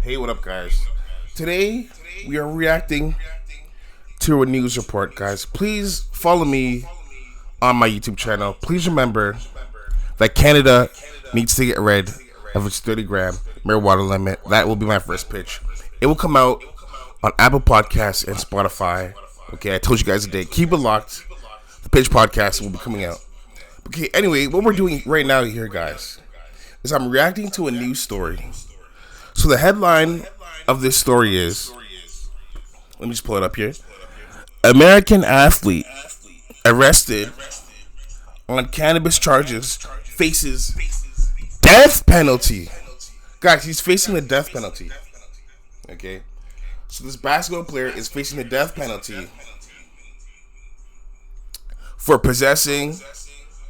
Hey, what up, guys? Today, we are reacting to a news report, guys. Please follow me on my YouTube channel. Please remember that Canada needs to get rid of its 30-gram marijuana limit. That will be my first pitch. It will come out on Apple Podcasts and Spotify. Okay, I told you guys today. Keep it locked. The pitch podcast will be coming out. Okay, anyway, what we're doing right now here, guys, is I'm reacting to a news story. So the headline of this story is, let me just pull it up here. American athlete arrested on cannabis charges faces death penalty. Guys, he's facing the death penalty. Okay. So this basketball player is facing the death penalty for possessing,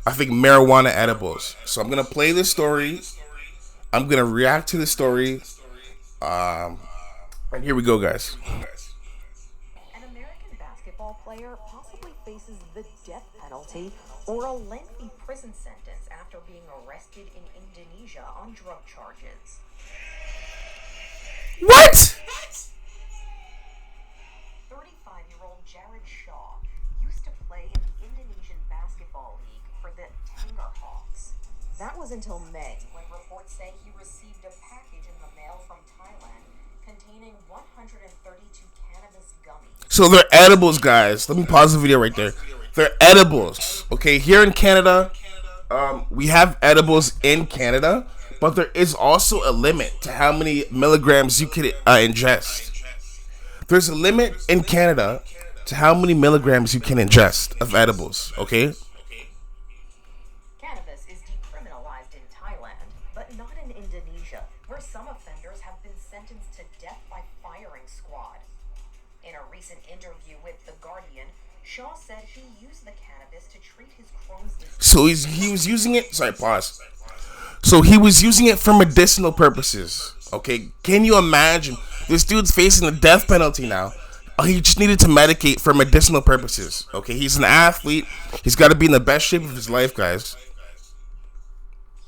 I think, marijuana edibles. So I'm going to play this story. I'm going to react to the story. And here we go, guys. An American basketball player possibly faces the death penalty or a lengthy prison sentence after being arrested in Indonesia on drug charges. What? 35-year-old Jared Shaw used to play in the Indonesian basketball league for the Hawks. That was until May, when reports say he received a package in the mail from Thailand containing 132 cannabis gummies. So they're edibles, guys. Let me pause the video right there. They're edibles. Okay, here in Canada, we have edibles in Canada, but there is also a limit to how many milligrams you can ingest. There's a limit in Canada to how many milligrams you can ingest of edibles, okay? Cannabis is decriminalized in Thailand, but not in Indonesia, where some offenders have been sentenced to death by firing squad. In a recent interview with The Guardian, Shaw said he used the cannabis to treat his Crohn's disease. So he was using it. Sorry, pause. So he was using it for medicinal purposes. Okay, can you imagine? This dude's facing the death penalty now. He just needed to medicate for medicinal purposes. Okay, he's an athlete. He's got to be in the best shape of his life, guys.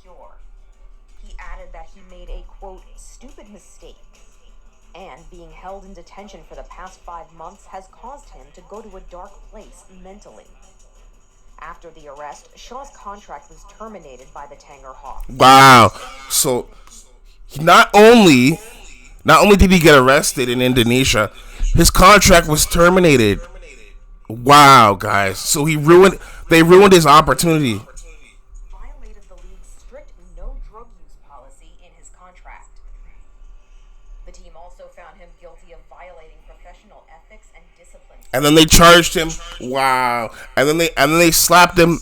Pure. He added that he made a, quote, stupid mistake. And being held in detention for the past 5 months has caused him to go to a dark place mentally. After the arrest, Shaw's contract was terminated by the Hawks. Wow. So not only did he get arrested in Indonesia, his contract was terminated. Wow, guys. So they ruined his opportunity. Violated the league's strict no drug use policy in his contract. The team also found him guilty of violating professional ethics and discipline. And then they charged him. Wow. And then they slapped him.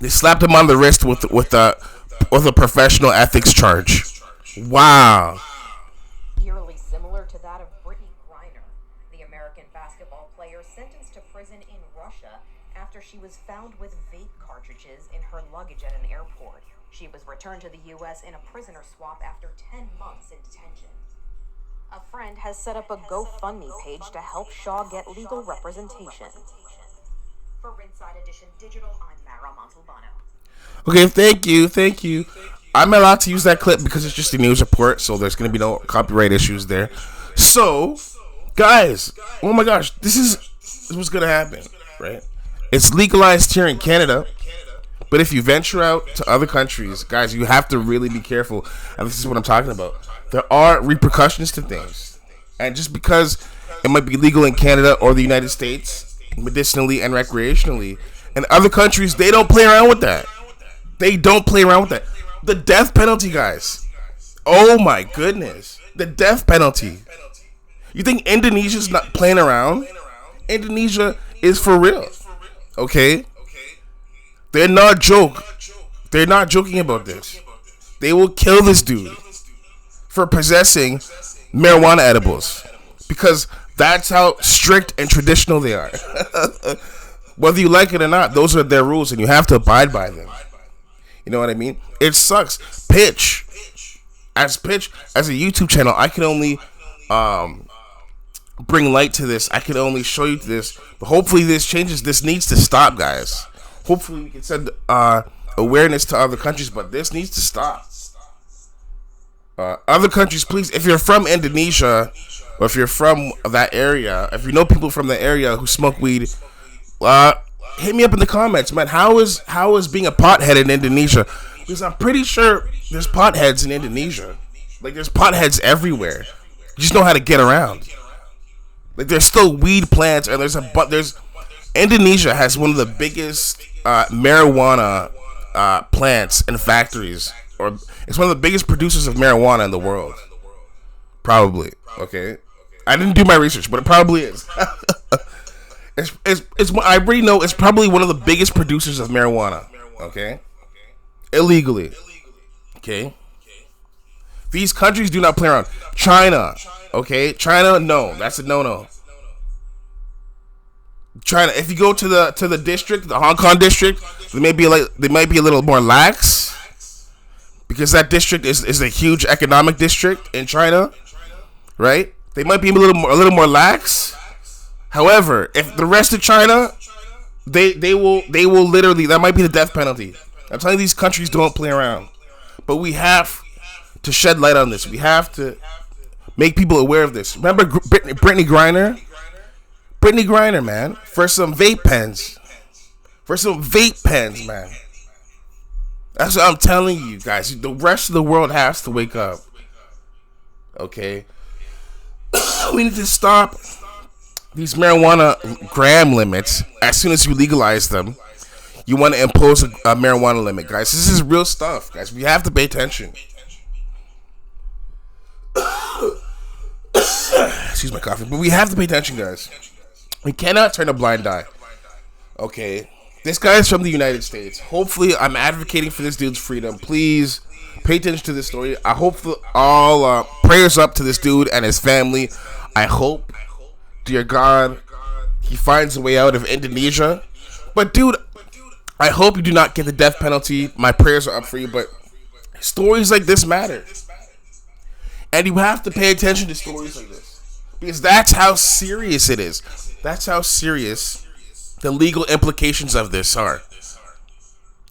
They slapped him on the wrist with a professional ethics charge. Wow. Eerily similar to that of Brittany Griner, the American basketball player sentenced to prison in Russia after she was found with vape cartridges in her luggage at an airport. She was returned to the U.S. in a prisoner swap after 10 months in detention. A friend has set up a GoFundMe page to help Shaw get legal representation. For Ringside Edition Digital, I'm Mara Montalbano. Okay, thank you. I'm allowed to use that clip because it's just a news report, so there's going to be no copyright issues there. So, guys, oh my gosh, this is what's going to happen, right? It's legalized here in Canada, but if you venture out to other countries, guys, you have to really be careful, and this is what I'm talking about. There are repercussions to things, and just because it might be legal in Canada or the United States, medicinally and recreationally, in other countries, they don't play around with that. They don't play around with that. The death penalty, guys. Oh my goodness. The death penalty. You think Indonesia's not playing around? Indonesia is for real. Okay? They're not joking about this. They will kill this dude for possessing marijuana edibles. Because that's how strict and traditional they are. Whether you like it or not, those are their rules and you have to abide by them. You know what I mean? It sucks. Pitch. As a YouTube channel, I can only bring light to this. I can only show you this. But hopefully this changes. This needs to stop, guys. Hopefully we can send awareness to other countries, but this needs to stop. Other countries, please, if you're from Indonesia or if you're from that area, if you know people from the area who smoke weed, uh, hit me up in the comments, man. How is being a pothead in Indonesia? Because I'm pretty sure there's potheads in Indonesia. Like there's potheads everywhere. You just know how to get around. Like there's still weed plants, and there's Indonesia has one of the biggest marijuana plants and factories, or it's one of the biggest producers of marijuana in the world. Probably. Okay. I didn't do my research, but it probably is. it's I already know it's probably one of the biggest producers of marijuana. Okay. Illegally. Okay. These countries do not play around. China. Okay. China, no. That's a no-no. China, if you go to the district, the Hong Kong district, they might be a little more lax, because that district is a huge economic district in China, right? They might be a little more lax. However, if the rest of China, they will literally, that might be the death penalty. I'm telling you, these countries don't play around. But we have to shed light on this. We have to make people aware of this. Remember Brittany Griner? Brittany Griner, man, for some vape pens. Man. That's what I'm telling you guys. The rest of the world has to wake up. Okay? We need to stop these gram limits. As soon as you legalize them, you want to impose a marijuana limit, guys. This is real stuff, guys. We have to pay attention. Excuse my coffee. But we have to pay attention, guys. We cannot turn a blind eye. Okay. This guy is from the United States. Hopefully, I'm advocating for this dude's freedom. Please pay attention to this story. I hope all prayers up to this dude and his family. I hope, dear God, he finds a way out of Indonesia. But, dude, I hope you do not get the death penalty. My prayers are up for you. But stories like this matter. And you have to pay attention to stories like this. Because that's how serious it is. That's how serious the legal implications of this are.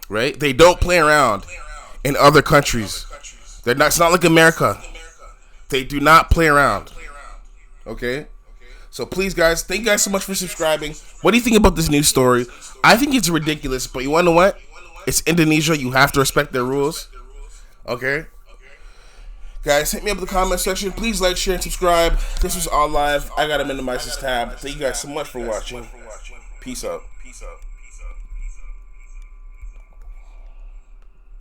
Right? They don't play around in other countries. It's not like America. They do not play around. Okay? So please, guys, thank you guys so much for subscribing. What do you think about this news story? I think it's ridiculous, but you want to know what? It's Indonesia. You have to respect their rules. Okay? Guys, hit me up in the comment section. Please like, share, and subscribe. This was all live. I gotta minimize this tab. Thank you guys so much for watching. Peace out.